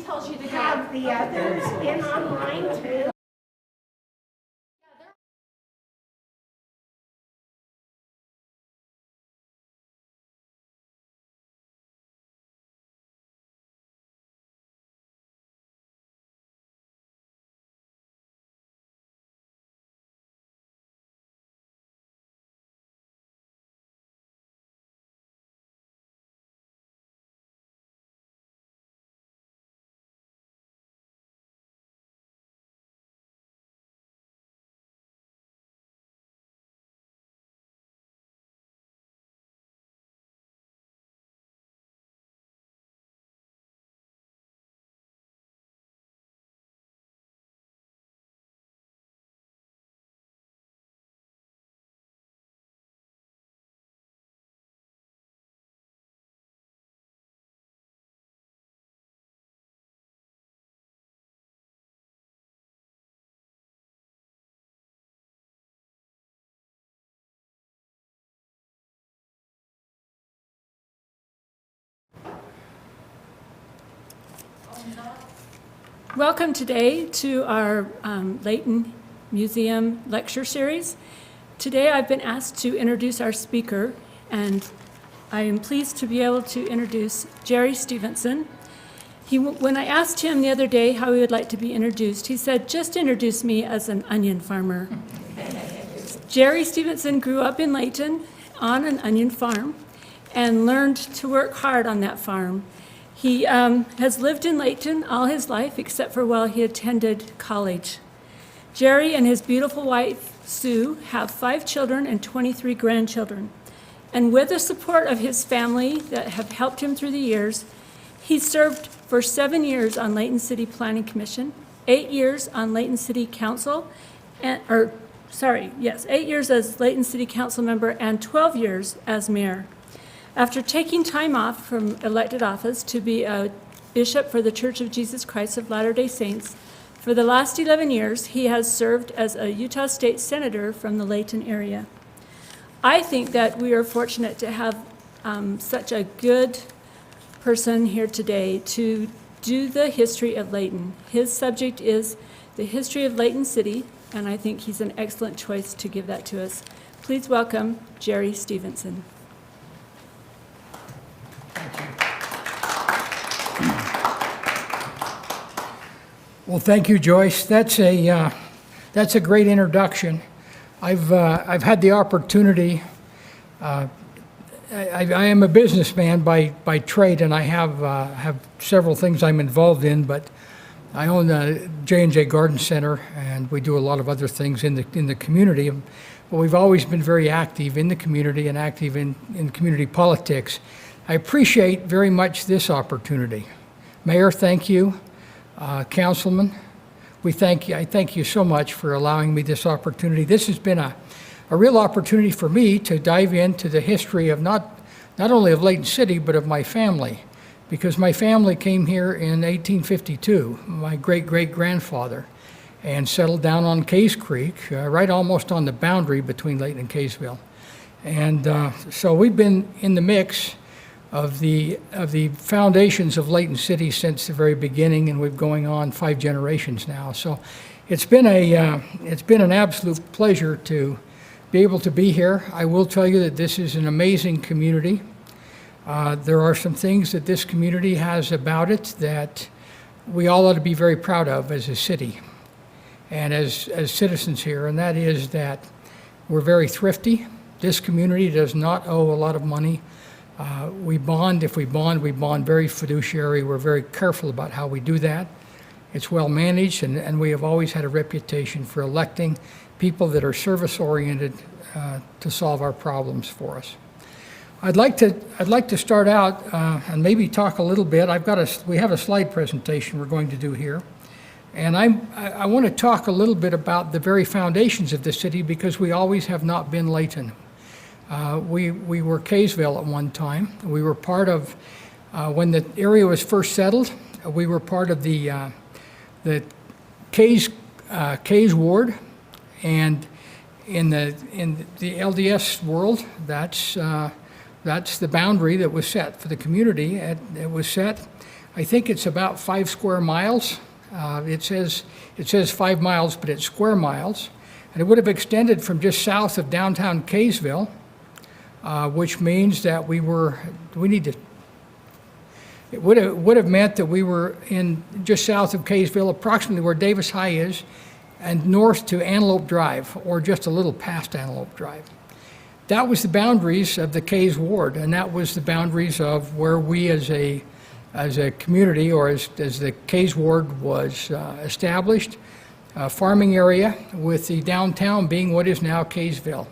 tells you to have the others been online too? Welcome today to our Layton Museum lecture series. Today I've been asked to introduce our speaker, and I am pleased to be able to introduce Jerry Stevenson. When I asked him the other day how he would like to be introduced, he said, just introduce me as an onion farmer. Jerry Stevenson grew up in Layton on an onion farm and learned to work hard on that farm. He has lived in Layton all his life, except for while he attended college. Jerry and his beautiful wife, Sue, have 5 children and 23 grandchildren. And with the support of his family that have helped him through the years, he served for 7 years on Layton City Planning Commission, 8 years on Layton City Council, 8 years as Layton City Council member, and 12 years as mayor. After taking time off from elected office to be a bishop for the Church of Jesus Christ of Latter-day Saints, for the last 11 years, he has served as a Utah State Senator from the Layton area. I think that we are fortunate to have such a good person here today to do the history of Layton. His subject is the history of Layton City, and I think he's an excellent choice to give that to us. Please welcome Jerry Stevenson. Well, thank you, Joyce. That's a great introduction. I've had the opportunity. I am a businessman by trade, and I have several things I'm involved in. But I own the J&J Garden Center, and we do a lot of other things in the community. But we've always been very active in the community and active in community politics. I appreciate very much this opportunity. Mayor, thank you. Councilman, I thank you so much for allowing me this opportunity. This has been a real opportunity for me to dive into the history of not only of Layton City, but of my family, because my family came here in 1852, my great-great-grandfather, and settled down on Case Creek, right almost on the boundary between Layton and Kaysville. And so we've been in the mix of the foundations of Layton City since the very beginning, and we're going on 5 generations now. So it's been an absolute pleasure to be able to be here. I will tell you that this is an amazing community. There are some things that this community has about it that we all ought to be very proud of as a city and as citizens here, and that is that we're very thrifty. This community does not owe a lot of money. We bond. If we bond very fiduciary. We're very careful about how we do that. It's well managed, and we have always had a reputation for electing people that are service-oriented to solve our problems for us. I'd like to start out and maybe talk a little bit. We have a slide presentation we're going to do here, and I want to talk a little bit about the very foundations of the city, because we always have not been Layton. We were Kaysville at one time. We were part of, when the area was first settled, we were part of the Kays ward, and in the LDS world, that's the boundary that was set for the community. It was set I think it's about 5 square miles. It says 5 miles, but it's square miles. And it would have extended from just south of downtown Kaysville, which means that it would have meant that we were in just south of Kaysville, approximately where Davis High is, and north to Antelope Drive, or just a little past Antelope Drive. That was the boundaries of the Kays Ward, and that was the boundaries of where we as a community, or as the Kays Ward was established, a farming area, with the downtown being what is now Kaysville,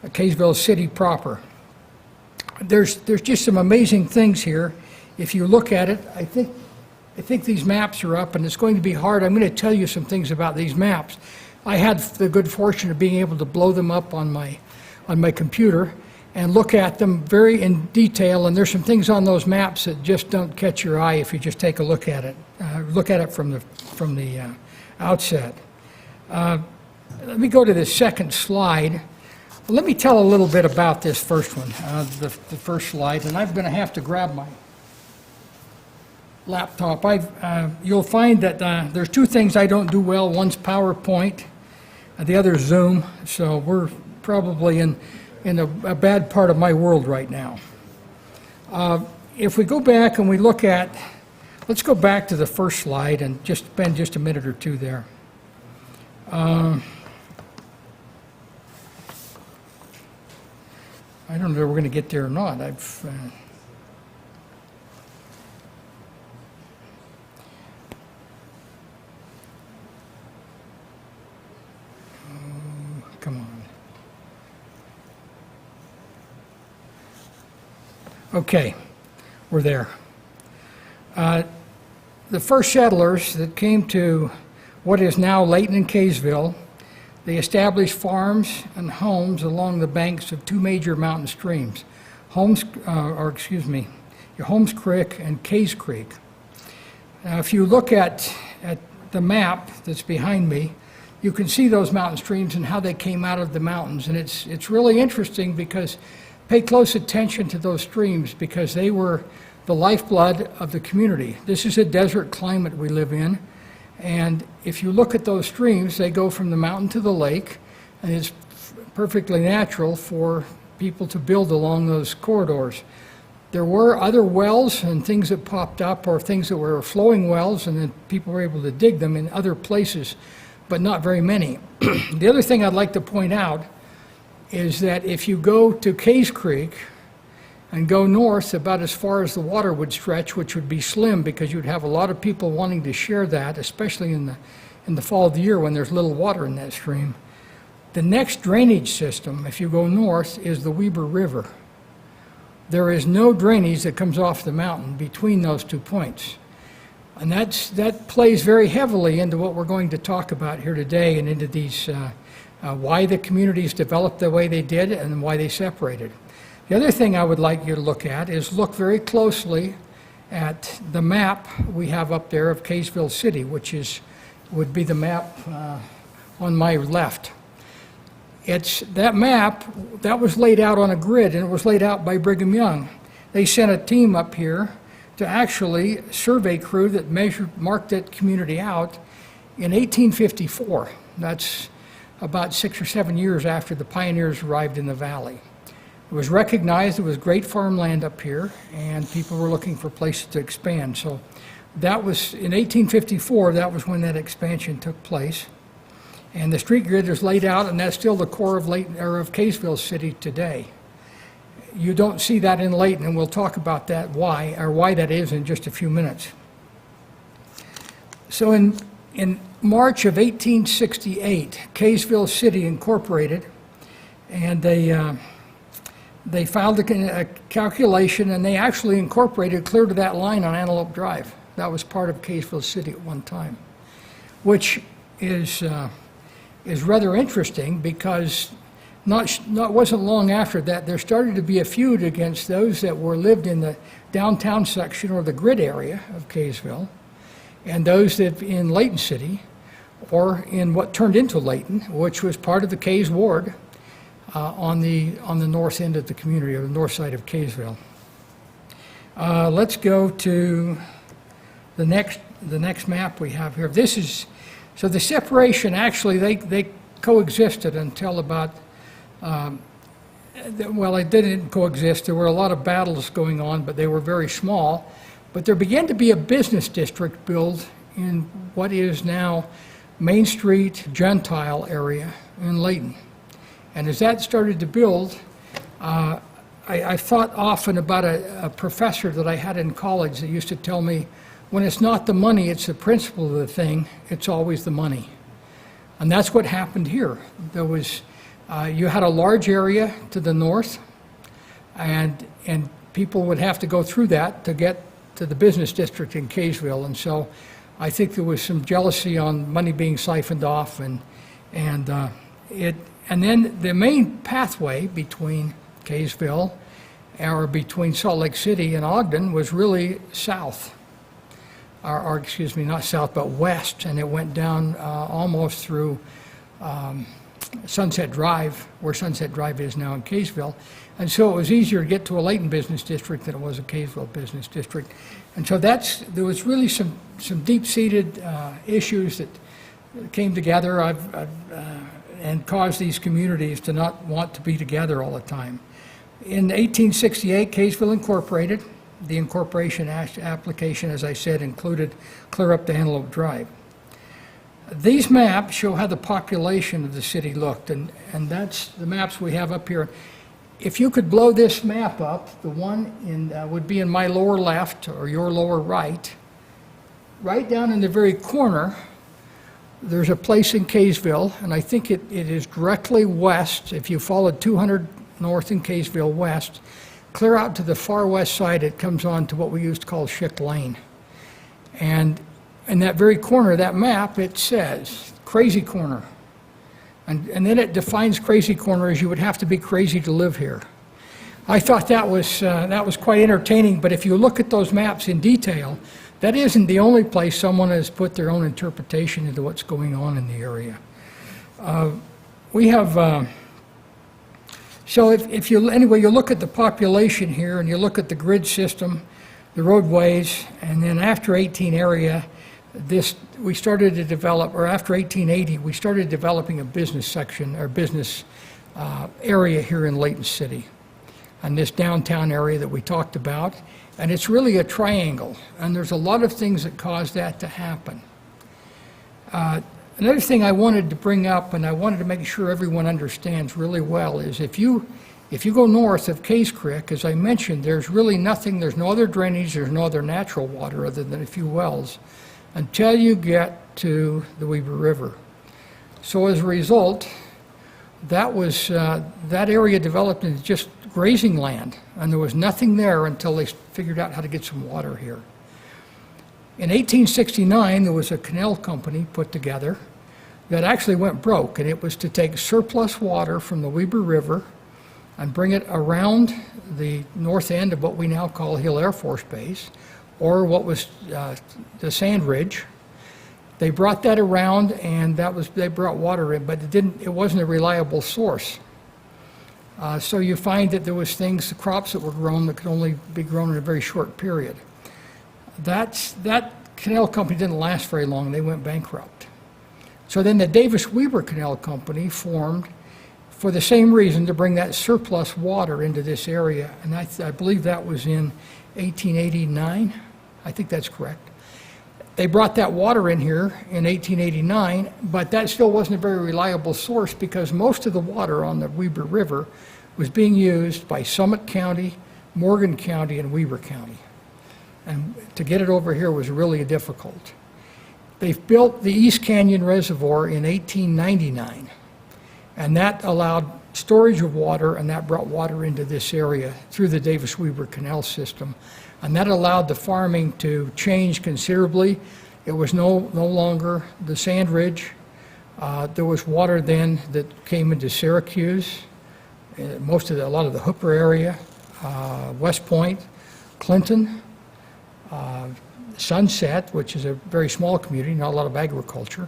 Kaysville City proper. There's just some amazing things here. If you look at it, I think these maps are up, and it's going to be hard. I'm going to tell you some things about these maps. I had the good fortune of being able to blow them up on my computer and look at them very in detail, and there's some things on those maps that just don't catch your eye if you just take a look at it. From the outset. Let me go to the second slide. Let me tell a little bit about this first one, the first slide, and I'm going to have to grab my laptop. You'll find that there's two things I don't do well. One's PowerPoint, the other is Zoom. So we're probably in a bad part of my world right now. If we go back and we look at, let's go back to the first slide and just spend just a minute or two there. I don't know if we're going to get there or not. Come on. Okay, we're there. The first settlers that came to what is now Layton and Kaysville, they established farms and homes along the banks of two major mountain streams, Holmes Creek and Kays Creek. Now, if you look at the map that's behind me, you can see those mountain streams and how they came out of the mountains. And it's really interesting because pay close attention to those streams, because they were the lifeblood of the community. This is a desert climate we live in. And if you look at those streams, they go from the mountain to the lake, and it's perfectly natural for people to build along those corridors. There were other wells and things that popped up, or things that were flowing wells, and then people were able to dig them in other places, but not very many. The other thing I'd like to point out is that if you go to Kays Creek and go north about as far as the water would stretch, which would be slim because you'd have a lot of people wanting to share that, especially in the fall of the year when there's little water in that stream. The next drainage system, if you go north, is the Weber River. There is no drainage that comes off the mountain between those 2 points. And that plays very heavily into what we're going to talk about here today, and into these why the communities developed the way they did and why they separated. The other thing I would like you to look at is look very closely at the map we have up there of Kaysville City, which would be the map on my left. It's that map that was laid out on a grid, and it was laid out by Brigham Young. They sent a team up here to actually survey crew that marked that community out in 1854. That's about 6 or 7 years after the pioneers arrived in the valley. It was recognized there was great farmland up here, and people were looking for places to expand. So that was in 1854. That was when that expansion took place, and the street grid is laid out, and that's still the core of Layton, or of Kaysville City today. You don't see that in Layton, and we'll talk about that why that is in just a few minutes. So in March of 1868, Kaysville City incorporated, and they filed a calculation, and they actually incorporated clear to that line on Antelope Drive. That was part of Kaysville City at one time, which is rather interesting, because wasn't long after that there started to be a feud against those that lived in the downtown section, or the grid area of Kaysville, and those that in Layton City, or in what turned into Layton, which was part of the Kays Ward, on the north end of the community, or the north side of Kaysville. Let's go to the next map we have here. This is, so the separation, actually, they coexisted until about, well, they didn't coexist. There were a lot of battles going on, but they were very small. But there began to be a business district built in what is now Main Street Gentile area in Layton. And as that started to build, I thought often about a professor that I had in college that used to tell me, when it's not the money, it's the principle of the thing, it's always the money. And that's what happened here. There was, you had a large area to the north, and people would have to go through that to get to the business district in Kaysville. And so I think there was some jealousy on money being siphoned off, and then the main pathway between Kaysville, or between Salt Lake City and Ogden, was really south. Or excuse me, not south, but west, and it went down almost through Sunset Drive, where Sunset Drive is now in Kaysville. And so it was easier to get to a Layton business district than it was a Kaysville business district. And so there was really some deep-seated issues that came together and caused these communities to not want to be together all the time. In 1868, Kaysville incorporated. The incorporation application, as I said, included clear up to Antelope Drive. These maps show how the population of the city looked, and that's the maps we have up here. If you could blow this map up, the one would be in my lower left or your lower right. Right down in the very corner, there's a place in Kaysville, and I think it is directly west. If you followed 200 north in Kaysville west, clear out to the far west side, it comes on to what we used to call Schick Lane. And in that very corner of that map, it says Crazy Corner. And then it defines Crazy Corner as you would have to be crazy to live here. I thought that was quite entertaining, but if you look at those maps in detail, that isn't the only place someone has put their own interpretation into what's going on in the area. We have... So if you look at the population here, and you look at the grid system, the roadways, and then after 18 area, we started to develop, or after 1880, we started developing a business section, or business area here in Layton City, and this downtown area that we talked about. And it's really a triangle, and there's a lot of things that cause that to happen. Another thing I wanted to bring up, and I wanted to make sure everyone understands really well, is if you go north of Case Creek, as I mentioned, there's really nothing, there's no other drainage, there's no other natural water other than a few wells, until you get to the Weber River. So as a result, that area developed into just grazing land, and there was nothing there until they figured out how to get some water here. In 1869, there was a canal company put together that actually went broke, and it was to take surplus water from the Weber River and bring it around the north end of what we now call Hill Air Force Base, or what was the Sand Ridge. They brought that around, and they brought water in, but it wasn't a reliable source. So you find that there was the crops that were grown that could only be grown in a very short period. That canal company didn't last very long. They went bankrupt. So then the Davis-Weber Canal Company formed for the same reason, to bring that surplus water into this area. And I believe that was in 1889. I think that's correct. They brought that water in here in 1889, but that still wasn't a very reliable source, because most of the water on the Weber River was being used by Summit County, Morgan County, and Weber County. And to get it over here was really difficult. They built the East Canyon Reservoir in 1899, and that allowed storage of water, and that brought water into this area through the Davis-Weber Canal system. And that allowed the farming to change considerably. It was no longer the Sand Ridge. There was water then that came into Syracuse, a lot of the Hooper area, West Point, Clinton, Sunset, which is a very small community, not a lot of agriculture,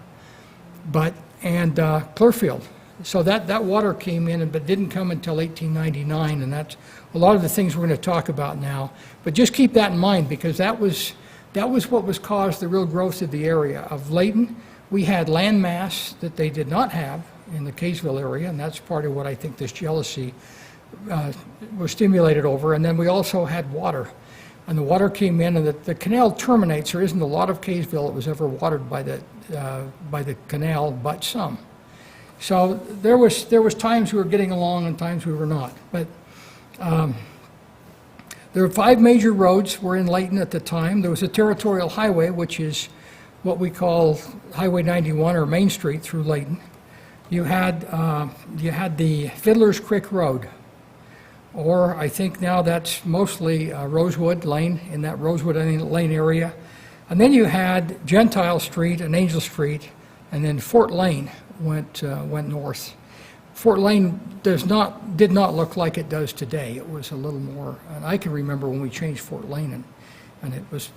and Clearfield. So that water came in, but didn't come until 1899, and that's a lot of the things we're going to talk about now. But just keep that in mind, because that was what was caused the real growth of the area of Layton. We had land mass that they did not have in the Kaysville area, and that's part of what I think this jealousy was stimulated over. And then we also had water. And the water came in, and the canal terminates. There isn't a lot of Kaysville that was ever watered by the canal, but some. So there was times we were getting along and times we were not. But there were 5 major roads were in Layton at the time. There was a territorial highway, which is what we call Highway 91 or Main Street through Layton. You had the Fiddler's Creek Road, or I think now that's mostly Rosewood Lane, in that Rosewood Lane area. And then you had Gentile Street and Angel Street, and then Fort Lane went north. Fort Lane did not look like it does today. It was a little more, and I can remember when we changed Fort Lane, and it was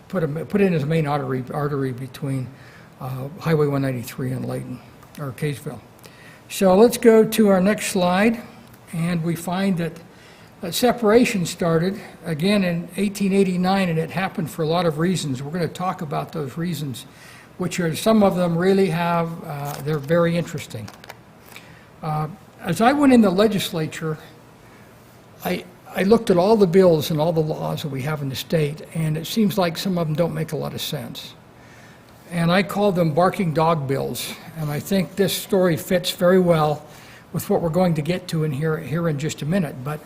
put in as a main artery between Highway 193 and Layton, or Kaysville. So let's go to our next slide, and we find that separation started again in 1889, and it happened for a lot of reasons. We're going to talk about those reasons, which are, some of them really they're very interesting. As I went in the legislature, I looked at all the bills and all the laws that we have in the state, and it seems like some of them don't make a lot of sense. And I call them barking dog bills, and I think this story fits very well with what we're going to get to here in just a minute. But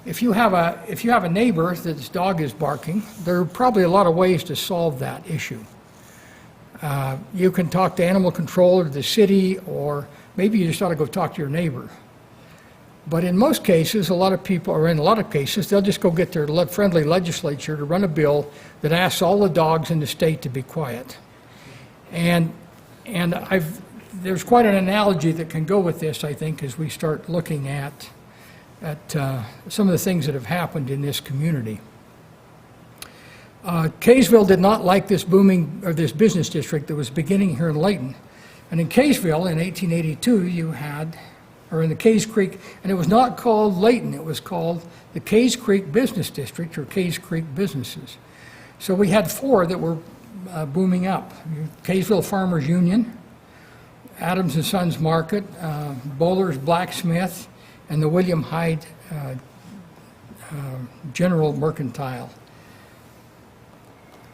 if you have a neighbor that's dog is barking, there are probably a lot of ways to solve that issue. You can talk to animal control or the city, or maybe you just ought to go talk to your neighbor. But in most cases, in a lot of cases, they'll just go get their friendly legislature to run a bill that asks all the dogs in the state to be quiet. And there's quite an analogy that can go with this, I think, as we start looking at some of the things that have happened in this community. Kaysville did not like this this business district that was beginning here in Layton. And in Kaysville in 1882, in the Kays Creek, and it was not called Layton, it was called the Kays Creek Business District, or Kays Creek Businesses. So we had 4 that were booming up. Kaysville Farmers Union, Adams and Sons Market, Bowler's Blacksmith, and the William Hyde General Mercantile.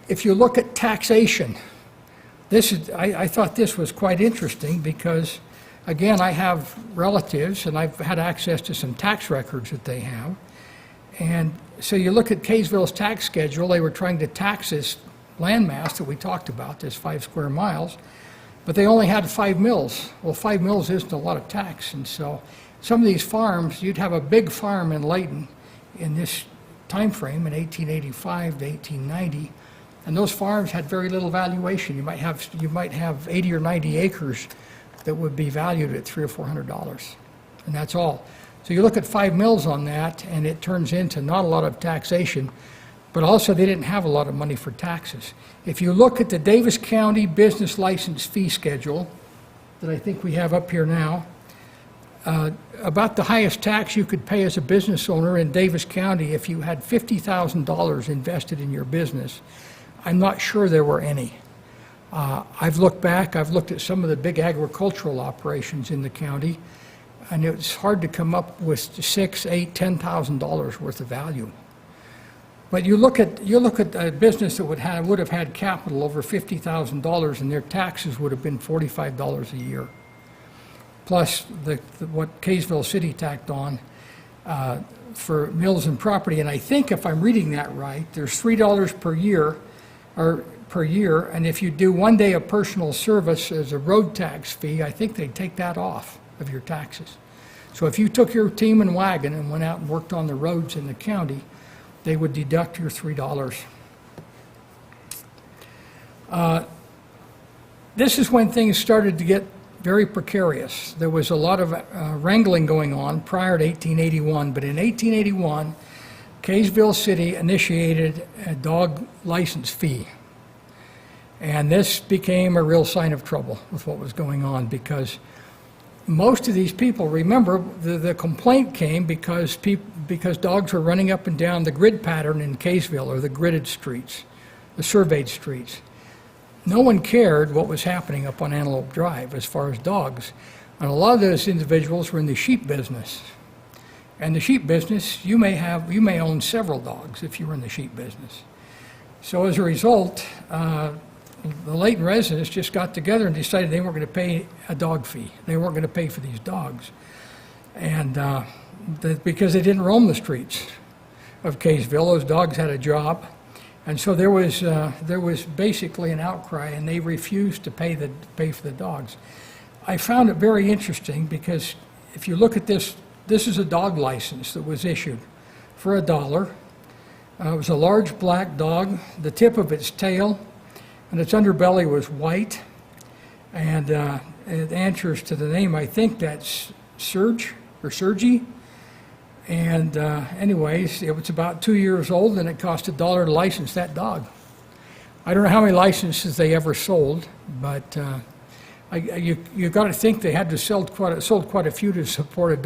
If you look at taxation, I thought this was quite interesting because, again, I have relatives and I've had access to some tax records that they have. And so you look at Kaysville's tax schedule, they were trying to tax this landmass that we talked about, this 5 square miles, but they only had 5 mills. Well, 5 mills isn't a lot of tax, and so some of these farms, you'd have a big farm in Layton in this time frame in 1885 to 1890, and those farms had very little valuation. You might have 80 or 90 acres that would be valued at $300 or $400, and that's all. So you look at 5 mills on that, and it turns into not a lot of taxation, but also they didn't have a lot of money for taxes. If you look at the Davis County Business License Fee Schedule that I think we have up here now, about the highest tax you could pay as a business owner in Davis County if you had $50,000 invested in your business. I'm not sure there were any. I've looked at some of the big agricultural operations in the county, and it's hard to come up with $6,000, $8,000, $10,000 worth of value. But you look at a business that would have had capital over $50,000, and their taxes would have been $45 a year, plus what Kaysville City tacked on for mills and property. And I think if I'm reading that right, there's $3 per year, and if you do 1 day of personal service as a road tax fee, I think they'd take that off of your taxes. So if you took your team and wagon and went out and worked on the roads in the county, they would deduct your $3. This is when things started to get very precarious. There was a lot of wrangling going on prior to 1881, but in 1881, Kaysville City initiated a dog license fee. And this became a real sign of trouble with what was going on, because most of these people, remember, the complaint came because dogs were running up and down the grid pattern in Kaysville, or the gridded streets, the surveyed streets. No one cared what was happening up on Antelope Drive as far as dogs. And a lot of those individuals were in the sheep business. And the sheep business, you may own several dogs if you were in the sheep business. So as a result, the Layton residents just got together and decided they weren't going to pay a dog fee. They weren't going to pay for these dogs. And because they didn't roam the streets of Kaysville, those dogs had a job. And so there was basically an outcry, and they refused to pay for the dogs. I found it very interesting because if you look at this, this is a dog license that was issued for $1. It was a large black dog. The tip of its tail and its underbelly was white, and it answers to the name. I think that's Serge or Sergi. And anyways, it was about 2 years old, and it cost $1 to license that dog. I don't know how many licenses they ever sold, but you got to think they had to sold quite a few to support a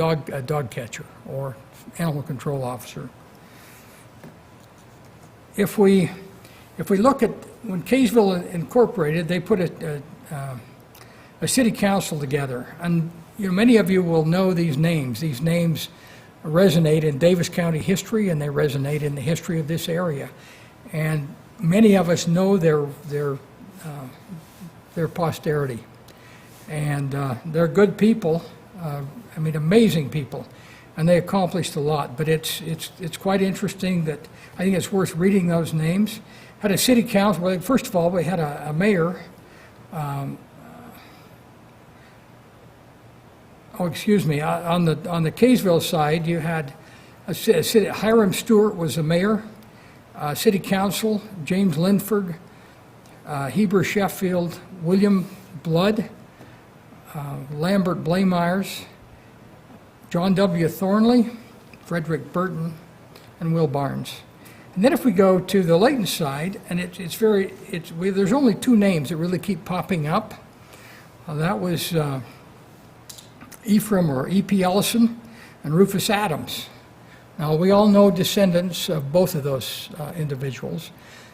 dog catcher or animal control officer. If we look at when Kaysville incorporated, they put a city council together, and many of you will know these names. These names resonate in Davis County history, and they resonate in the history of this area. And many of us know their posterity, and they're good people. I mean, amazing people, and they accomplished a lot. But it's quite interesting that I think it's worth reading those names. Had a city council. Well, first of all, we had a mayor. Excuse me. On the Kaysville side, you had Hiram Stewart was the mayor. City council: James Linford, Heber Sheffield, William Blood, Lambert Blamires, John W. Thornley, Frederick Burton, and Will Barnes. And then if we go to the Layton side, and there's only two names that really keep popping up. That was Ephraim or E.P. Ellison and Rufus Adams. Now, we all know descendants of both of those individuals.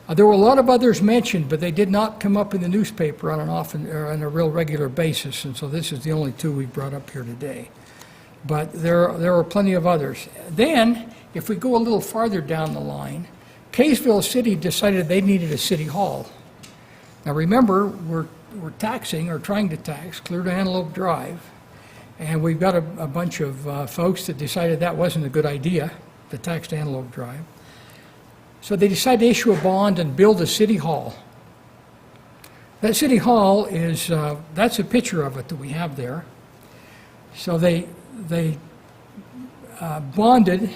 There were a lot of others mentioned, but they did not come up in the newspaper on a real regular basis, and so this is the only two we brought up here today. But there are plenty of others. Then, if we go a little farther down the line, Kaysville City decided they needed a city hall. Now remember, we're taxing, or trying to tax, clear to Antelope Drive, and we've got a bunch of folks that decided that wasn't a good idea, to tax to Antelope Drive. So they decided to issue a bond and build a city hall. That city hall is, that's a picture of it that we have there. So they bonded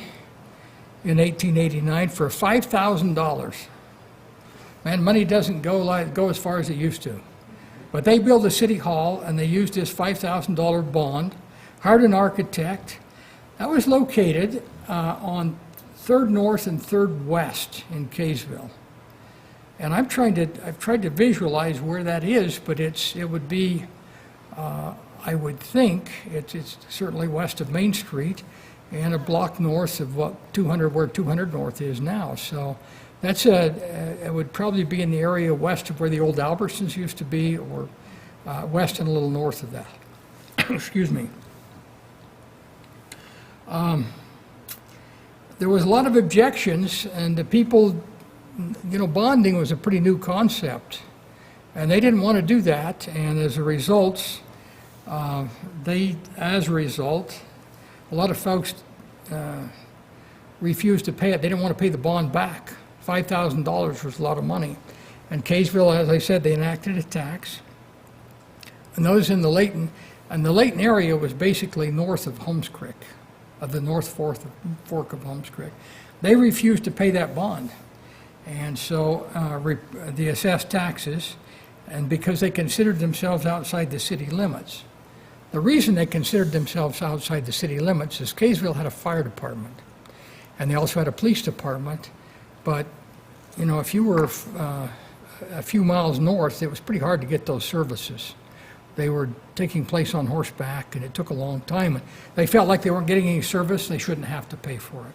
in 1889 for $5,000. Man, money doesn't go as far as it used to. But they built a city hall, and they used this $5,000 bond, hired an architect. That was located on 3rd North and 3rd West in Kaysville. And I've tried to visualize where that is, but it would be, I would think, it's certainly west of Main Street and a block north of where 200 North is now. So it would probably be in the area west of where the old Albertsons used to be, or west and a little north of that. Excuse me. There was a lot of objections, and the people, bonding was a pretty new concept, and they didn't want to do that, and as a result, a lot of folks refused to pay it. They didn't want to pay the bond back. $5,000 was a lot of money. And Kaysville, as I said, they enacted a tax. And those in the Layton area was basically north of Holmes Creek, of the North Fork of Holmes Creek. They refused to pay that bond. And so they assessed taxes, and because they considered themselves outside the city limits. The reason they considered themselves outside the city limits is Kaysville had a fire department, and they also had a police department. But, if you were a few miles north, it was pretty hard to get those services. They were taking place on horseback, and it took a long time. They felt like they weren't getting any service. They shouldn't have to pay for it.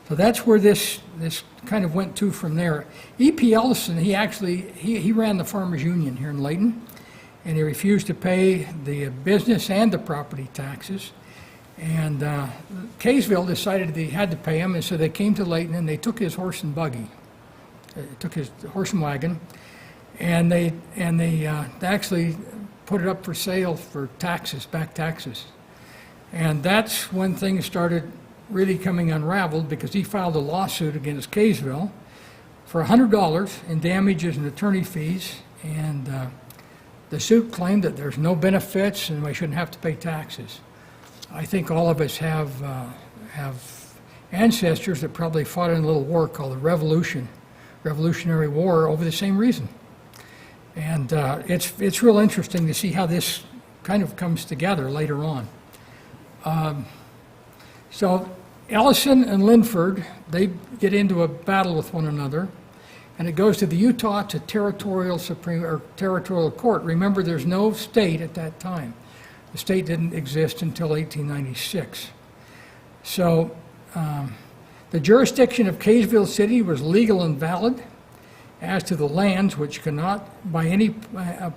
So that's where this kind of went to from there. E.P. Ellison, he ran the Farmers Union here in Layton, and he refused to pay the business and the property taxes. And Kaysville decided they had to pay him, and so they came to Layton and they took his horse and buggy, took his horse and wagon, and they actually put it up for sale for taxes, back taxes. And that's when things started really coming unraveled, because he filed a lawsuit against Kaysville for $100 in damages and attorney fees, and the suit claimed that there's no benefits and we shouldn't have to pay taxes. I think all of us have ancestors that probably fought in a little war called the Revolutionary War over the same reason. And it's real interesting to see how this kind of comes together later on. So Ellison and Linford, they get into a battle with one another, and it goes to the Utah to Territorial Court. Remember, there's no state at that time. The state didn't exist until 1896. So the jurisdiction of Kaysville City was legal and valid as to the lands which cannot by any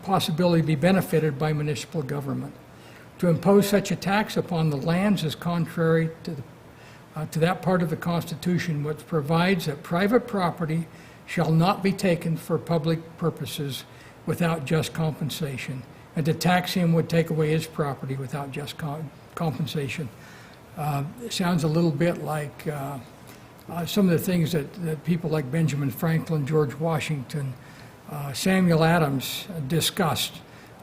possibility be benefited by municipal government. To impose such a tax upon the lands is contrary to that part of the Constitution which provides that private property shall not be taken for public purposes without just compensation, and to tax him would take away his property without just compensation. It sounds a little bit like some of the things that people like Benjamin Franklin, George Washington, Samuel Adams discussed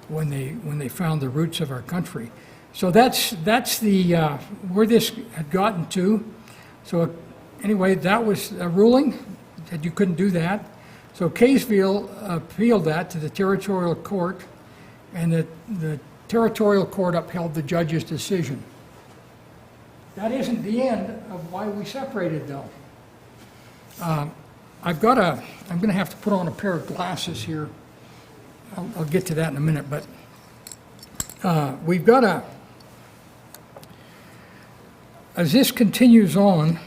when they found the roots of our country. So that's the where this had gotten to. So anyway, that was a ruling that you couldn't do that. So Kaysville appealed that to the Territorial Court, and the Territorial Court upheld the judge's decision. That isn't the end of why we separated, though. I'm going to have to put on a pair of glasses here. I'll get to that in a minute, but we've got as this continues on,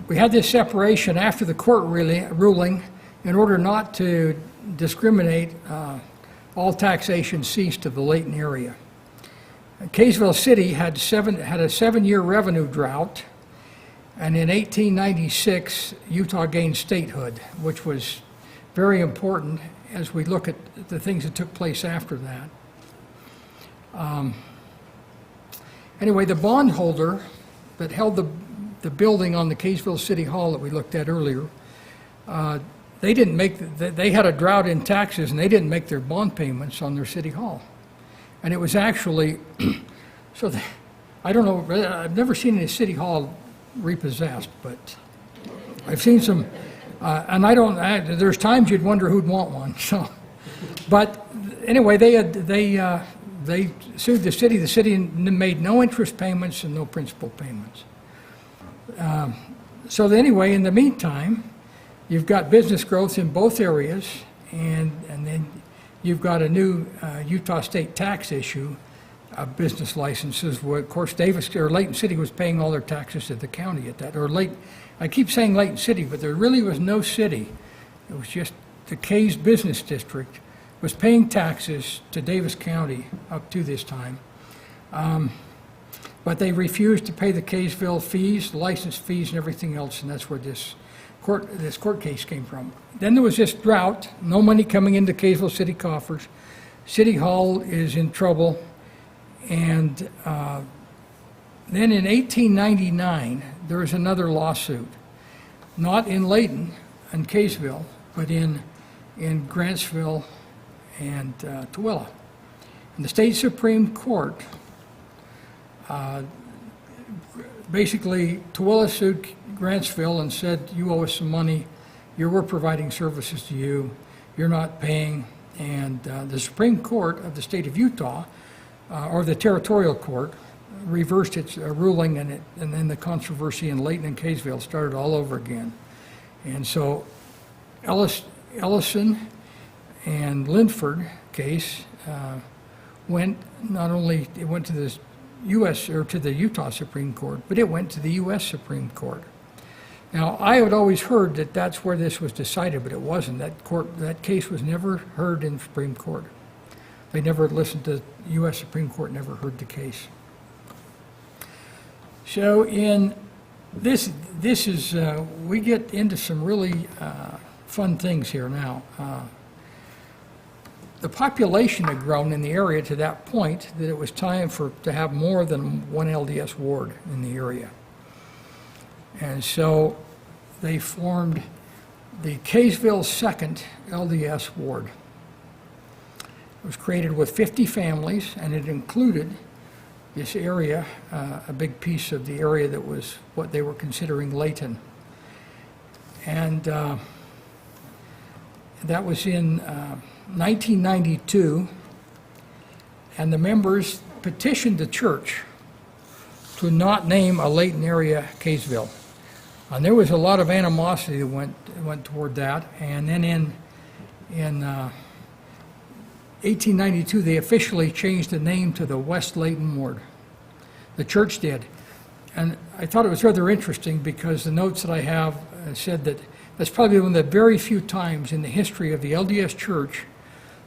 we had this separation after the court ruling. In order not to discriminate, all taxation ceased to the Layton area. Kaysville City had a 7-year revenue drought, and in 1896, Utah gained statehood, which was very important as we look at the things that took place after that. Anyway, the bondholder that held the building on the Kaysville City Hall that we looked at earlier, they had a drought in taxes, and they didn't make their bond payments on their city hall. And it was actually, I don't know, I've never seen a city hall repossessed, but I've seen some, and there's times you'd wonder who'd want one, so. But anyway, they sued the city. The city made no interest payments and no principal payments. So anyway, in the meantime, you've got business growth in both areas, and then you've got a new Utah state tax issue of business licenses, where, of course, Layton City was paying all their taxes to the county at that, I keep saying Layton City, but there really was no city. It was just the Kays Business District was paying taxes to Davis County up to this time. But they refused to pay the Kaysville fees, the license fees and everything else, and that's where this court case came from. Then there was this drought, no money coming into Kaysville City coffers. City Hall is in trouble, and then in 1899, there was another lawsuit, not in Layton and Kaysville, but in Grantsville and Tooele. And the state Supreme Court, basically, Tooele sued Grantsville and said, you owe us some money, we're providing services to you, you're not paying. And the Supreme Court of the state of Utah, or the Territorial Court, reversed its ruling, and then the controversy in Layton and Kaysville started all over again. And so Ellison and Linford case went not only, it went to the U.S. or to the Utah Supreme Court, but it went to the U.S. Supreme Court. Now, I had always heard that that's where this was decided, but it wasn't. That case was never heard in Supreme Court. They never listened to the U.S. Supreme Court, never heard the case. So in this is, we get into some really fun things here now. The population had grown in the area to that point that it was time to have more than one LDS ward in the area. And so they formed the Kaysville 2nd LDS ward. It was created with 50 families, and it included this area, a big piece of the area that was what they were considering Layton. And that was in 1992, and the members petitioned the church to not name a Layton area Kaysville. And there was a lot of animosity that went toward that. And then in 1892, they officially changed the name to the West Layton Ward. The church did. And I thought it was rather interesting because the notes that I have said that that's probably one of the very few times in the history of the LDS Church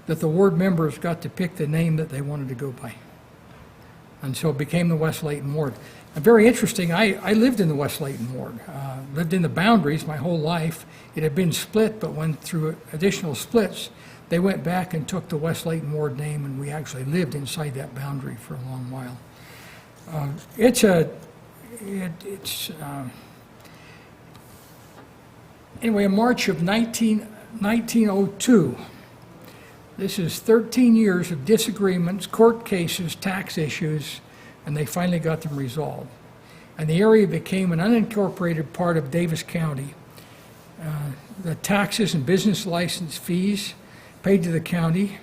that the ward members got to pick the name that they wanted to go by. And so it became the West Layton Ward. And very interesting, I lived in the West Layton Ward, lived in the boundaries my whole life. It had been split, but went through additional splits. They went back and took the West Layton Ward name, and we actually lived inside that boundary for a long while. Anyway, in March of 1902, this is 13 years of disagreements, court cases, tax issues, and they finally got them resolved. And the area became an unincorporated part of Davis County. The taxes and business license fees paid to the county,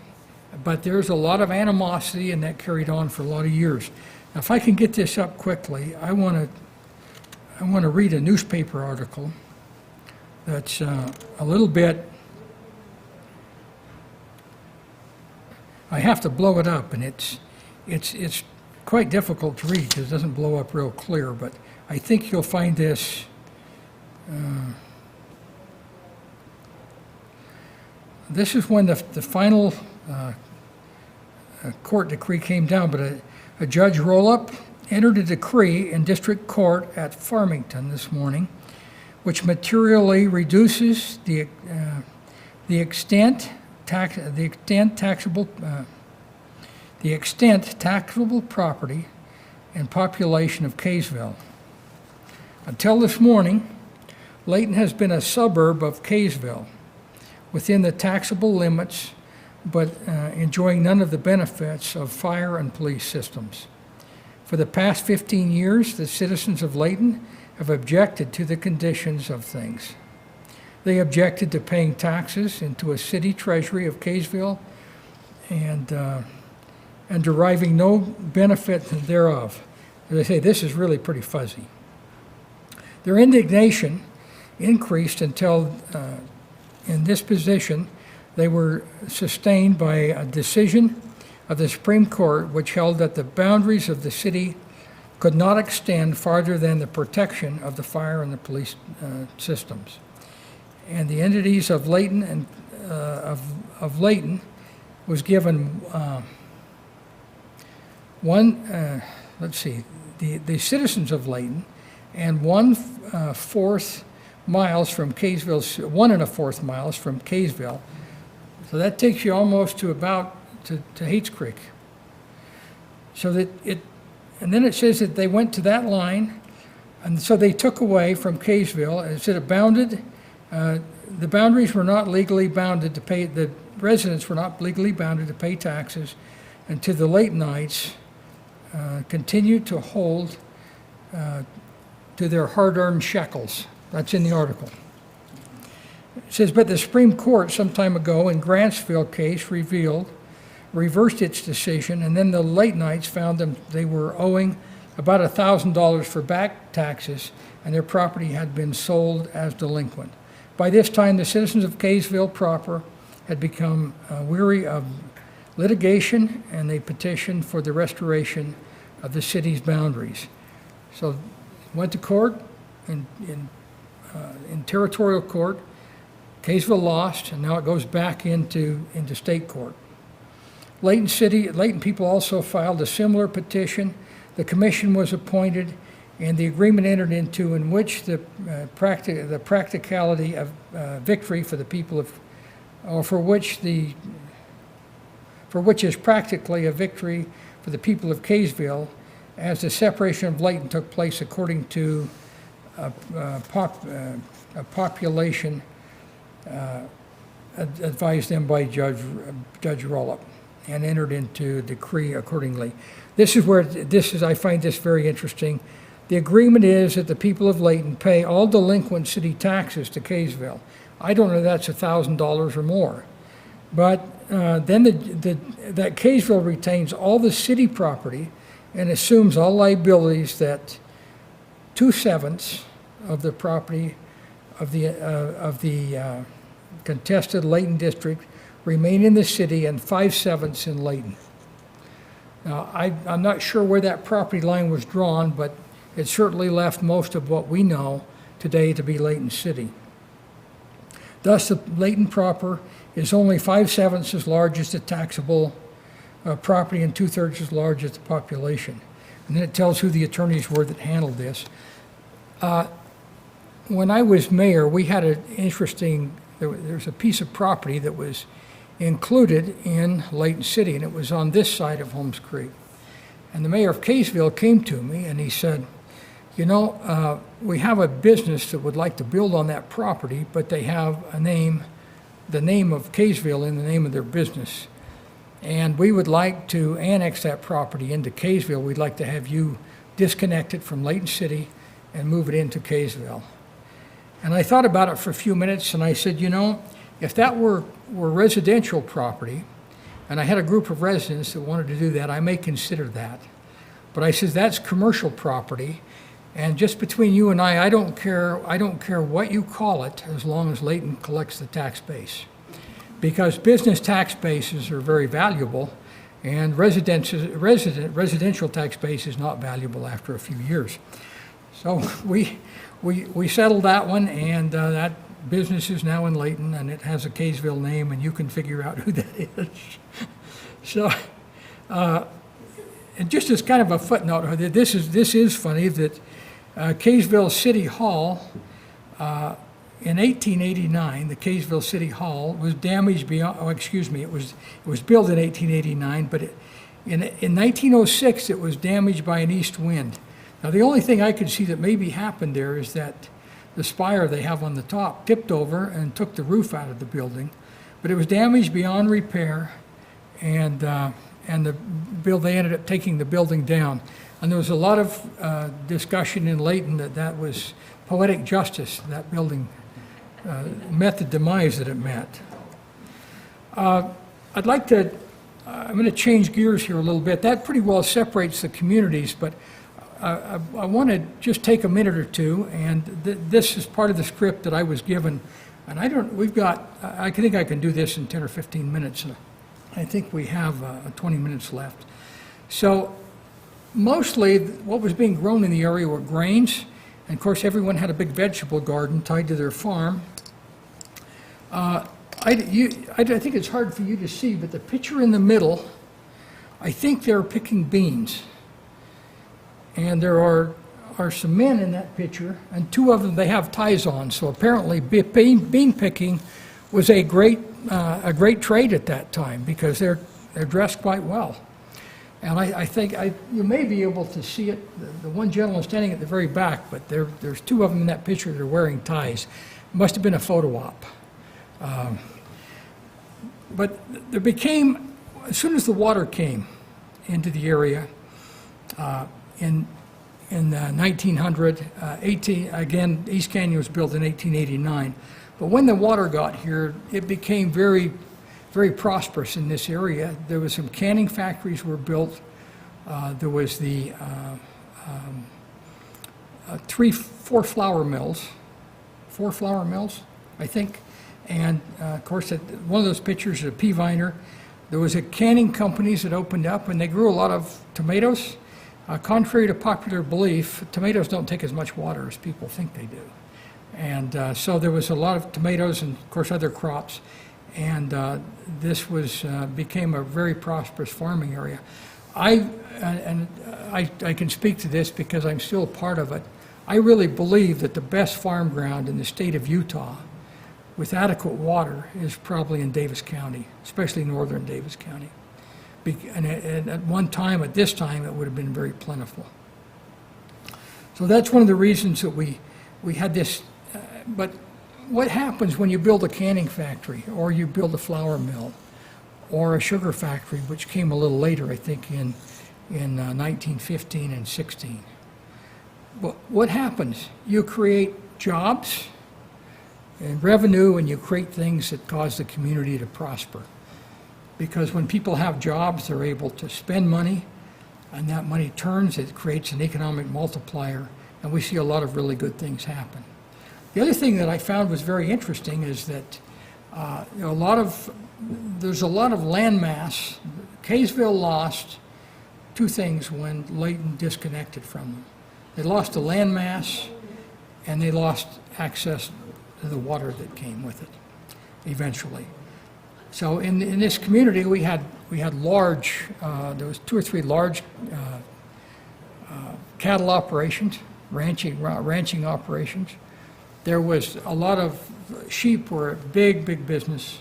but there's a lot of animosity, and that carried on for a lot of years. Now, if I can get this up quickly, I want to read a newspaper article that's a little bit. I have to blow it up, and it's quite difficult to read because it doesn't blow up real clear. But I think you'll find this. This is when the final court decree came down, but a Judge Rollup entered a decree in district court at Farmington this morning, which materially reduces the extent taxable property and population of Kaysville. Until this morning, Layton has been a suburb of Kaysville, within the taxable limits, but enjoying none of the benefits of fire and police systems. For the past 15 years, the citizens of Layton have objected to the conditions of things. They objected to paying taxes into a city treasury of Kaysville and deriving no benefit thereof. As I say, this is really pretty fuzzy. Their indignation increased until in this position, they were sustained by a decision of the Supreme Court which held that the boundaries of the city could not extend farther than the protection of the fire and the police systems. And the entities of Layton and of Layton was given the citizens of Layton and 1/4 miles from Kaysville, 1 1/4 miles from Kaysville. So that takes you almost to about to Hates Creek. So that and then it says that they went to that line, and so they took away from Kaysville. It said it bounded. The boundaries were not legally bounded to pay. The residents were not legally bounded to pay taxes, and to the Laytonites continued to hold to their hard-earned shekels. That's in the article. It says, but the Supreme Court some time ago in Grantsville case reversed its decision, and then the Laytonites found them they were owing about $1,000 for back taxes, and their property had been sold as delinquent. By this time, the citizens of Kaysville proper had become weary of litigation, and they petitioned for the restoration of the city's boundaries. So went to court, in territorial court. Kaysville lost, and now it goes back into state court. Layton people also filed a similar petition. The commission was appointed, and the agreement entered into in which the practicality of victory for the people of, or for which is practically a victory for the people of Kaysville, as the separation of Layton took place according to a population advised them by Judge Rollup, and entered into a decree accordingly. I find this very interesting. The agreement is that the people of Layton pay all delinquent city taxes to Kaysville. I don't know if that's $1,000 or more. But then that Kaysville retains all the city property and assumes all liabilities that 2/7 of the property of the contested Layton district remain in the city, and 5/7 in Layton. Now, I'm not sure where that property line was drawn, but it certainly left most of what we know today to be Layton City. Thus, the Layton proper is only 5/7 as large as the taxable property and 2/3 as large as the population. And then it tells who the attorneys were that handled this. When I was mayor, we had an interesting, there's a piece of property that was included in Layton City, and it was on this side of Holmes Creek. And the mayor of Kaysville came to me and he said, you know, we have a business that would like to build on that property, but they have a name, the name of Kaysville in the name of their business. And we would like to annex that property into Kaysville. We'd like to have you disconnect it from Layton City and move it into Kaysville. And I thought about it for a few minutes, and I said, you know, if that were residential property, and I had a group of residents that wanted to do that, I may consider that. But I said, that's commercial property, and just between you and I don't care what you call it, as long as Layton collects the tax base. Because business tax bases are very valuable, and residential tax base is not valuable after a few years. So we settled that one, and that business is now in Layton, and it has a Kaysville name, and you can figure out who that is. So, and just as kind of a footnote, this is funny that Kaysville City Hall, in 1889, the Kaysville City Hall was damaged beyond. Oh, excuse me, it was built in 1889, but in 1906 it was damaged by an east wind. Now, the only thing I could see that maybe happened there is that the spire they have on the top tipped over and took the roof out of the building, but it was damaged beyond repair, and they ended up taking the building down. And there was a lot of discussion in Layton that was poetic justice. That building met the demise that it met. I'm going to change gears here a little bit. That pretty well separates the communities, but I want to just take a minute or two, and this is part of the script that I was given, and I think I can do this in 10 or 15 minutes. I think we have 20 minutes left. So mostly what was being grown in the area were grains, and of course everyone had a big vegetable garden tied to their farm. I think it's hard for you to see, but the picture in the middle, I think they're picking beans. And there are some men in that picture, and two of them, they have ties on. So apparently bean picking was a great trade at that time, because they're dressed quite well. And I think you may be able to see it. The one gentleman standing at the very back, but there's two of them in that picture that are wearing ties. It must have been a photo op. But there became, as soon as the water came into the area, in 1900, again, East Canyon was built in 1889. But when the water got here, it became very, very prosperous in this area. There was some canning factories were built. There was the four flour mills, I think. And of course, one of those pictures is a pea viner. There was a canning companies that opened up, and they grew a lot of tomatoes. Contrary to popular belief, tomatoes don't take as much water as people think they do. And so there was a lot of tomatoes and, of course, other crops. And this became a very prosperous farming area. I can speak to this because I'm still a part of it. I really believe that the best farm ground in the state of Utah with adequate water is probably in Davis County, especially northern Davis County. And at this time, it would have been very plentiful. So that's one of the reasons that we had this. But what happens when you build a canning factory, or you build a flour mill, or a sugar factory, which came a little later, I think, in 1915 and 16? Well, what happens? You create jobs and revenue, and you create things that cause the community to prosper. Because when people have jobs, they're able to spend money, and that money turns, it creates an economic multiplier, and we see a lot of really good things happen. The other thing that I found was very interesting is that there's a lot of land mass. Kaysville lost two things when Layton disconnected from them. They lost the land mass, and they lost access to the water that came with it eventually. So in this community, we had large, there was 2 or 3 large cattle operations, ranching operations. There was a lot of sheep were a big business,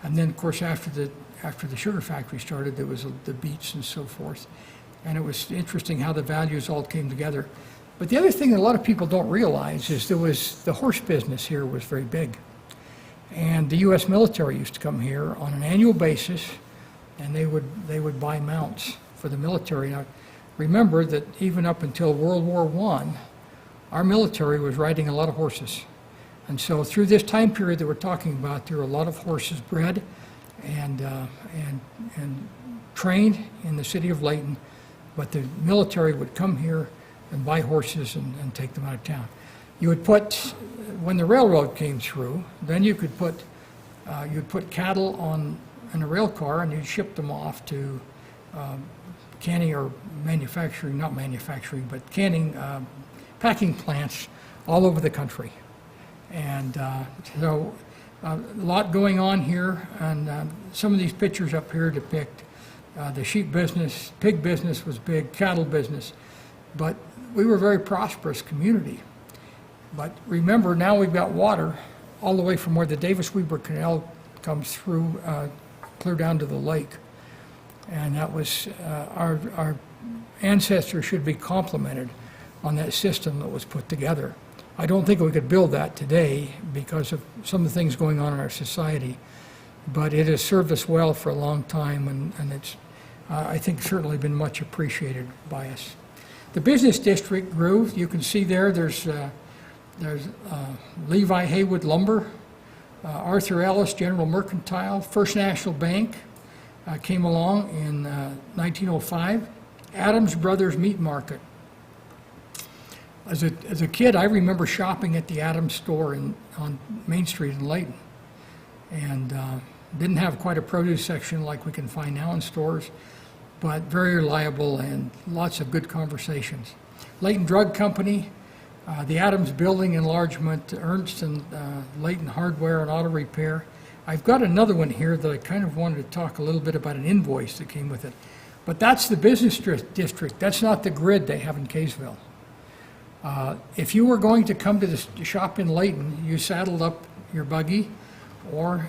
and then of course after the sugar factory started, there was the beets and so forth, and it was interesting how the values all came together. But the other thing that a lot of people don't realize is the horse business here was very big. And the U.S. military used to come here on an annual basis, and they would buy mounts for the military. Now, remember that even up until World War I, our military was riding a lot of horses. And so through this time period that we're talking about, there were a lot of horses bred and trained in the city of Layton, but the military would come here and buy horses and take them out of town. You would put, when the railroad came through, then you could put, you'd put cattle in a rail car, and you'd ship them off to canning or manufacturing, not manufacturing, but canning, packing plants all over the country. And so a lot going on here, and some of these pictures up here depict the sheep business, pig business was big, cattle business, but we were a very prosperous community. But remember, now we've got water all the way from where the Davis-Weber Canal comes through, clear down to the lake. And that was, our ancestors should be complimented on that system that was put together. I don't think we could build that today because of some of the things going on in our society, but it has served us well for a long time, and it's, I think, certainly been much appreciated by us. The business district grew. You can see there's Levi Haywood Lumber, Arthur Ellis General Mercantile, First National Bank came along in 1905, Adams Brothers Meat Market. As a kid, I remember shopping at the Adams store on Main Street in Layton, and didn't have quite a produce section like we can find now in stores, but very reliable and lots of good conversations. Layton Drug Company, the Adams Building Enlargement, Ernst and Layton Hardware and Auto Repair. I've got another one here that I kind of wanted to talk a little bit about, an invoice that came with it. But that's the business district. That's not the grid they have in Kaysville. If you were going to come to the shop in Layton, you saddled up your buggy, or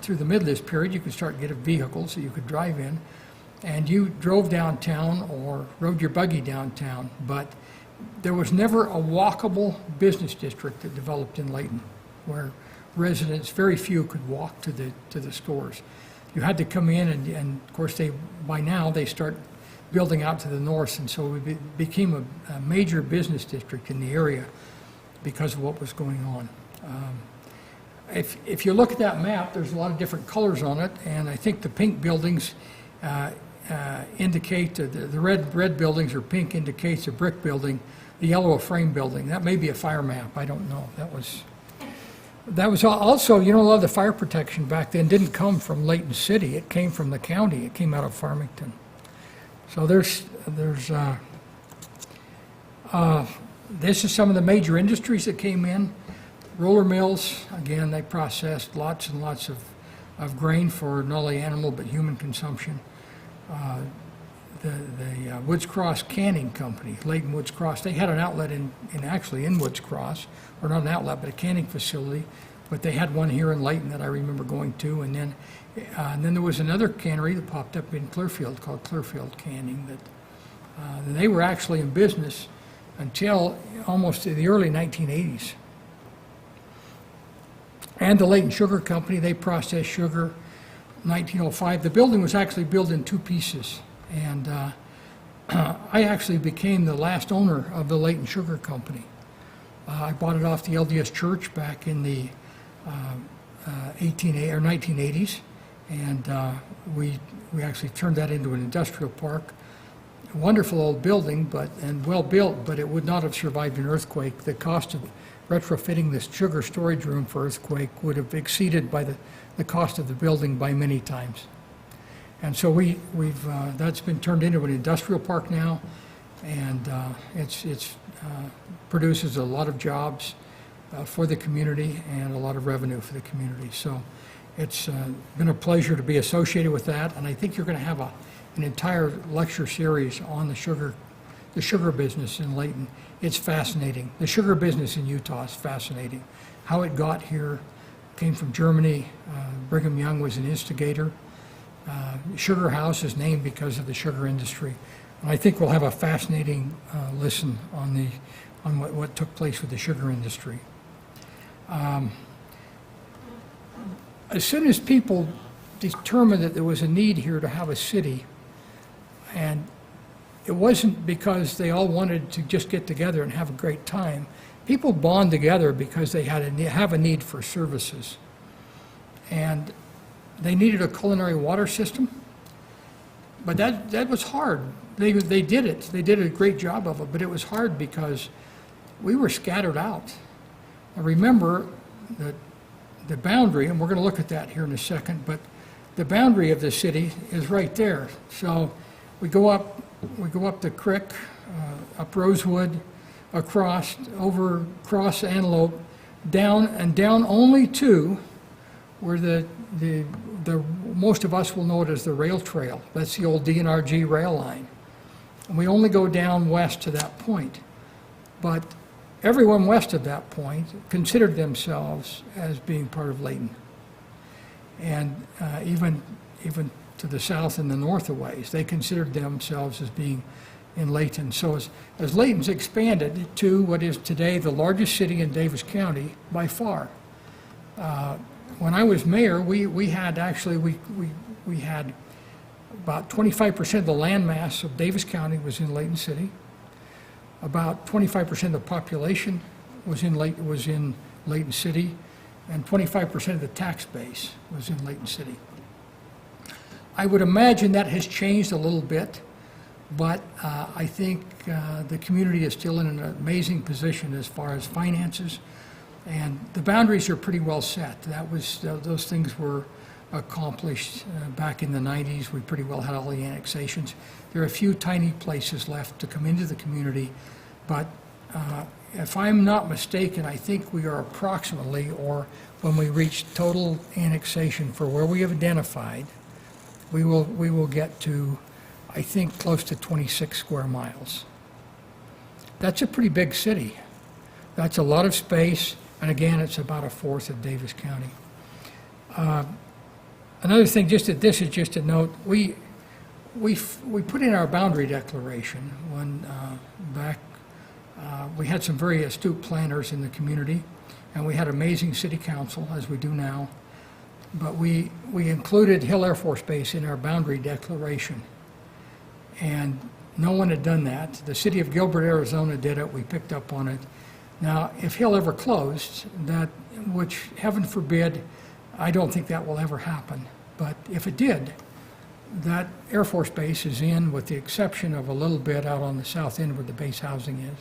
through the middle of this period, you could start getting vehicles that you could drive in, and you drove downtown or rode your buggy downtown. But there was never a walkable business district that developed in Layton, where residents, very few, could walk to the stores. You had to come in, and of course by now they start building out to the north, and so it became a major business district in the area because of what was going on. If you look at that map, there's a lot of different colors on it, and I think the pink buildings indicate, the red buildings or pink indicates a brick building, the yellow a frame building. That may be a fire map, I don't know. That was, That was also, a lot of the fire protection back then didn't come from Layton City. It came from the county. It came out of Farmington. So this is some of the major industries that came in. Roller mills, again, they processed lots and lots of grain for not only animal but human consumption. The Woods Cross Canning Company, Layton Woods Cross, they had an outlet actually in Woods Cross, or not an outlet, but a canning facility. But they had one here in Layton that I remember going to, and then there was another cannery that popped up in Clearfield called Clearfield Canning. That they were actually in business until almost the early 1980s. And the Layton Sugar Company, they processed sugar. 1905, the building was actually built in two pieces. And I actually became the last owner of the Layton Sugar Company. I bought it off the LDS Church back in the 1980s, and we actually turned that into an industrial park. A wonderful old building, and well built, but it would not have survived an earthquake. The cost of retrofitting this sugar storage room for earthquake would have exceeded by the cost of the building by many times. And so that's been turned into an industrial park now, and it's produces a lot of jobs for the community and a lot of revenue for the community. So it's been a pleasure to be associated with that, and I think you're going to have an entire lecture series on the sugar business in Layton. It's fascinating. The sugar business in Utah is fascinating. How it got here, came from Germany. Brigham Young was an instigator. Sugar House is named because of the sugar industry. And I think we'll have a fascinating listen on what took place with the sugar industry. As soon as people determined that there was a need here to have a city, and it wasn't because they all wanted to just get together and have a great time. People bond together because they have a need for services. And they needed a culinary water system, but that was hard. They did it. They did a great job of it, but it was hard because we were scattered out. Now remember that the boundary, and we're going to look at that here in a second, but the boundary of the city is right there. So we go up the creek, up Rosewood, across Antelope, down only to where the most of us will know it as the rail trail. That's the old DNRG rail line. And we only go down west to that point. But everyone west of that point considered themselves as being part of Layton. And even to the south and the north a ways, they considered themselves as being in Layton. So as Layton's expanded to what is today the largest city in Davis County by far. When I was mayor, we had about 25% of the land mass of Davis County was in Layton City. About 25% of the population was in Layton City, and 25% of the tax base was in Layton City. I would imagine that has changed a little bit, but I think the community is still in an amazing position as far as finances. And the boundaries are pretty well set. Those things were accomplished back in the 90s. We pretty well had all the annexations. There are a few tiny places left to come into the community, but if I'm not mistaken, I think we are approximately, or when we reach total annexation for where we have identified, we will get to, I think, close to 26 square miles. That's a pretty big city. That's a lot of space. And again, it's about a fourth of Davis County. Another thing, this is just a note. We put in our boundary declaration when back. We had some very astute planners in the community, and we had amazing city council, as we do now. But we included Hill Air Force Base in our boundary declaration, and no one had done that. The city of Gilbert, Arizona did it. We picked up on it. Now, if Hill ever closed, which heaven forbid, I don't think that will ever happen. But if it did, that Air Force Base is in, with the exception of a little bit out on the south end where the base housing is,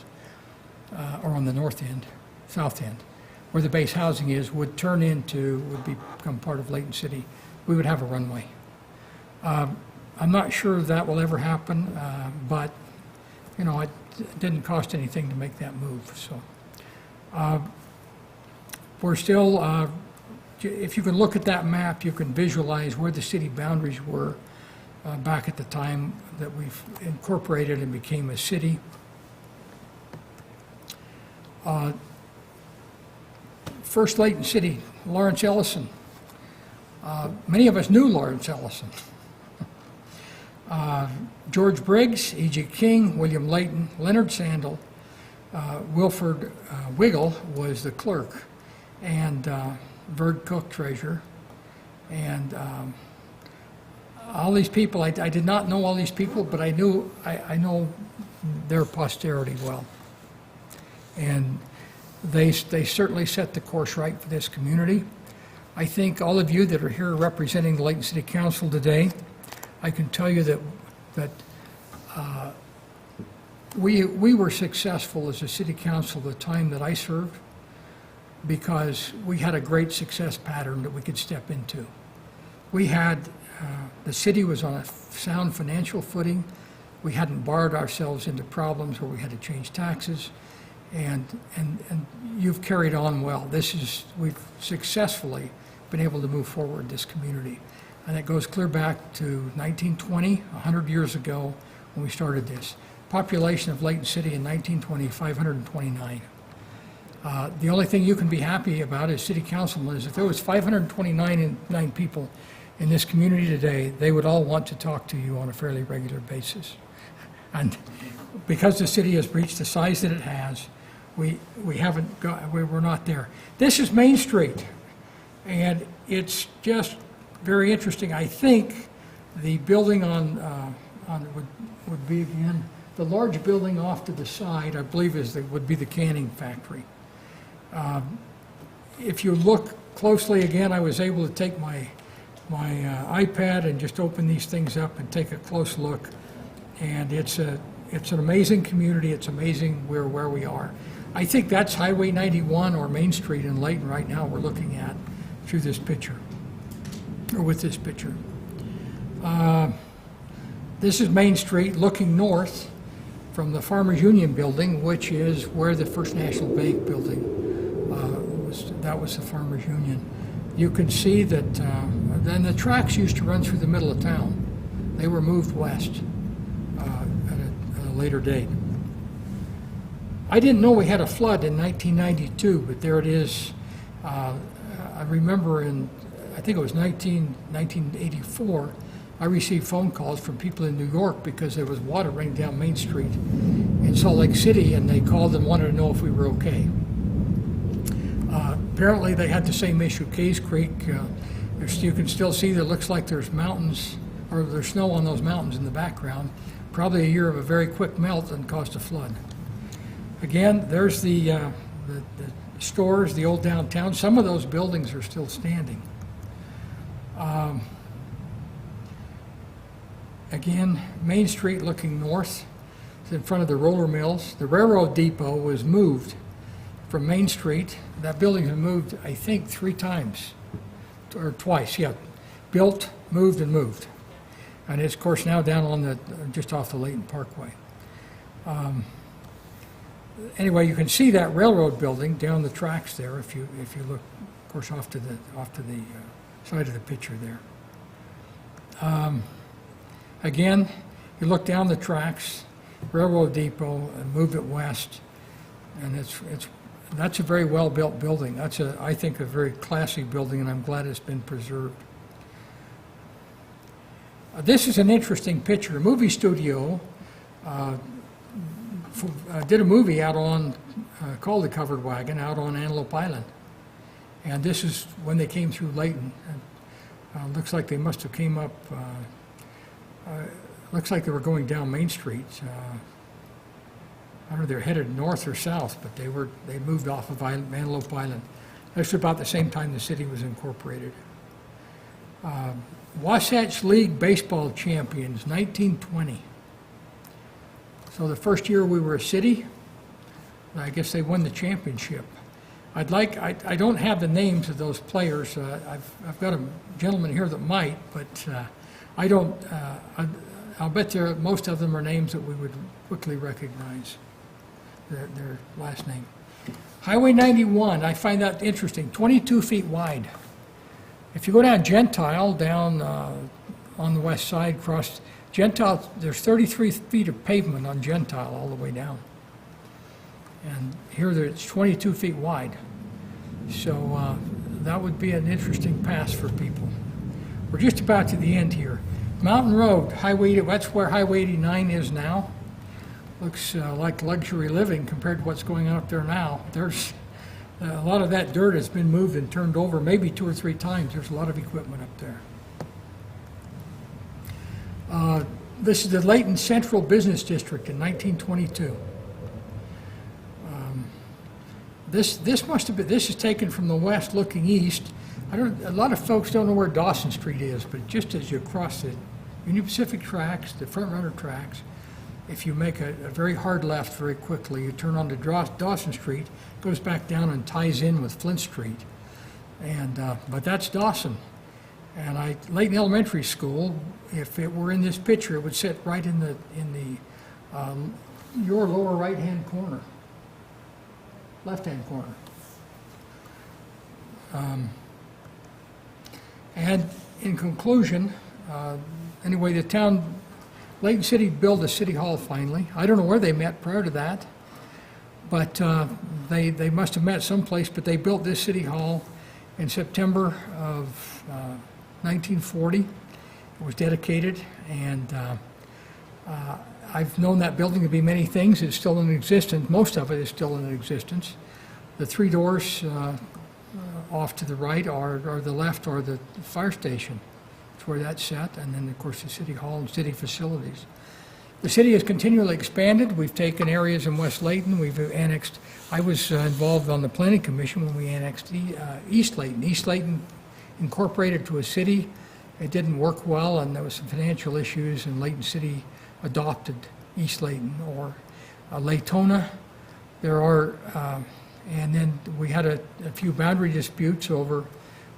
or on the north end, south end. where the base housing is, would become part of Layton City. We would have a runway. I'm not sure that will ever happen, but, you know, it didn't cost anything to make that move, so. We're still, if you can look at that map, you can visualize where the city boundaries were back at the time that we've incorporated and became a city. First Layton City, Lawrence Ellison. Many of us knew Lawrence Ellison. George Briggs, E.G. King, William Layton, Leonard Sandel, Wilford Wiggle was the clerk, and Verd Cook, treasurer, and all these people. I did not know all these people, but I know their posterity well, and they certainly set the course right for this community. I think all of you that are here representing the Layton City Council today, I can tell you that we were successful as a city council the time that I served, because we had a great success pattern that we could step into. We had, the city was on a sound financial footing. We hadn't borrowed ourselves into problems where we had to change taxes, and you've carried on well. We've successfully been able to move forward this community. And it goes clear back to 1920, 100 years ago, when we started this. Population of Layton City in 1920, 529. The only thing you can be happy about as city councilman is if there was 529 people in this community today, they would all want to talk to you on a fairly regular basis. And because the city has reached the size that it has, we're not there. This is Main Street, and it's just very interesting. I think the building would be again, the large building off to the side, I believe would be the canning factory. If you look closely again, I was able to take my iPad and just open these things up and take a close look. And it's an amazing community. It's amazing where we are. I think that's Highway 91 or Main Street in Layton right now we're looking at through this picture, or with this picture. This is Main Street looking north from the Farmers Union building, which is where the First National Bank building that was the Farmers Union. You can see that then the tracks used to run through the middle of town. They were moved west at a later date. I didn't know we had a flood in 1992, but there it is. I remember I think it was 1984, I received phone calls from people in New York because there was water running down Main Street in Salt Lake City, and they called and wanted to know if we were okay. Apparently they had the same issue. Case Creek, you can still see there looks like there's mountains, or there's snow on those mountains in the background. Probably a year of a very quick melt and caused a flood. Again, there's the stores, the old downtown. Some of those buildings are still standing. Again, Main Street looking north. It's in front of the roller mills. The railroad depot was moved from Main Street. That building's been moved, I think, 3 times, or twice, yeah. Built, moved, and moved. And it's, of course, now down on just off the Layton Parkway. Anyway, you can see that railroad building down the tracks there if you look, of course, off to the side of the picture there. Again, you look down the tracks, railroad depot, and move it west, and that's a very well-built building. That's I think a very classy building, and I'm glad it's been preserved. This is an interesting picture. A movie studio did a movie out on, called The Covered Wagon, out on Antelope Island. And this is when they came through Layton. Looks like they must have came up, looks like they were going down Main Street. I don't know if they're headed north or south, but they moved off of Antelope Island. That's about the same time the city was incorporated. Wasatch League baseball champions, 1920. So the first year we were a city, I guess they won the championship. I don't have the names of those players. I've got a gentleman here that might, but I don't, I'll bet most of them are names that we would quickly recognize, their last name. Highway 91, I find that interesting, 22 feet wide. If you go down Gentile, down on the west side, across Gentile, there's 33 feet of pavement on Gentile all the way down. And here it's 22 feet wide. So that would be an interesting pass for people. We're just about to the end here. Mountain Road, that's where Highway 89 is now. Looks like luxury living compared to what's going on up there now. There's a lot of that dirt has been moved and turned over, maybe 2 or 3 times. There's a lot of equipment up there. This is the Layton Central Business District in 1922. This must have been. This is taken from the west, looking east. A lot of folks don't know where Dawson Street is, but just as you cross the Union Pacific tracks, the front runner tracks, if you make a very hard left very quickly, you turn onto Dawson Street, goes back down and ties in with Flint Street. And but that's Dawson. And Layton Elementary School, if it were in this picture, it would sit right in your lower right-hand corner, left-hand corner. And in conclusion, anyway, the town, Layton City built a city hall finally. I don't know where they met prior to that, but they must have met someplace, but they built this city hall in September of 1940. It was dedicated, and I've known that building to be many things. It's still in existence. Most of it is still in existence. The 3 doors off to the right or the left are the fire station. That's where that's set, and then, of course, the city hall and city facilities. The city has continually expanded. We've taken areas in West Layton. We've annexed. I was involved on the planning commission when we annexed East Layton. East Layton incorporated to a city. It didn't work well, and there was some financial issues, and Layton City adopted East Layton, or Laytona. And then we had a few boundary disputes over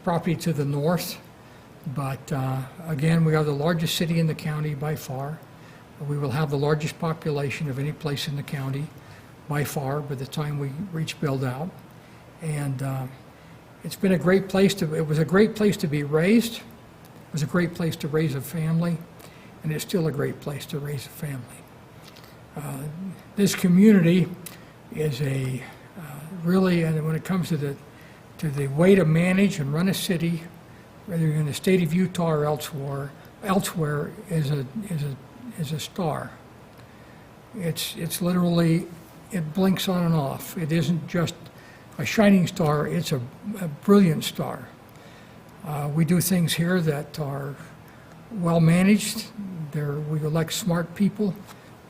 property to the north. But again, we are the largest city in the county by far. We will have the largest population of any place in the county by far by the time we reach build out. And it's been a great place it was a great place to be raised. It was a great place to raise a family, and it's still a great place to raise a family. This community is really, and when it comes to the way to manage and run a city, whether you're in the state of Utah or elsewhere is a star. It's literally, it blinks on and off. It isn't just a shining star, it's a brilliant star. We do things here that are well managed. We elect smart people,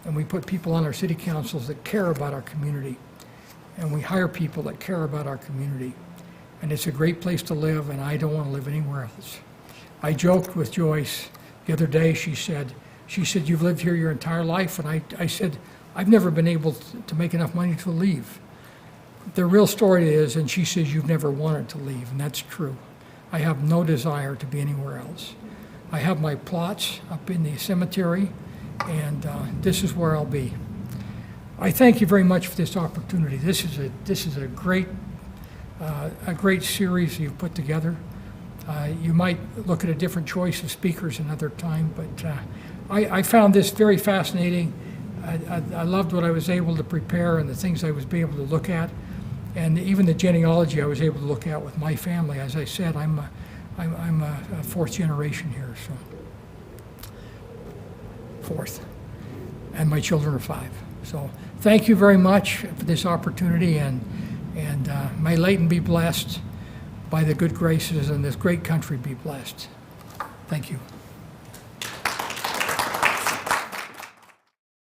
and we put people on our city councils that care about our community. And we hire people that care about our community. And it's a great place to live, and I don't want to live anywhere else. I joked with Joyce the other day. She said, "You've lived here your entire life." And I said, "I've never been able to make enough money to leave." The real story is, and she says, "You've never wanted to leave," and that's true. I have no desire to be anywhere else. I have my plots up in the cemetery, and this is where I'll be. I thank you very much for this opportunity. This is a great series you've put together. You might look at a different choice of speakers another time, but I found this very fascinating. I loved what I was able to prepare and the things I was able to look at, and even the genealogy I was able to look at with my family. As I said, I'm a 4th generation here, so 4th, and my children are 5. So thank you very much for this opportunity, and may Layton be blessed by the good graces, and this great country be blessed. Thank you.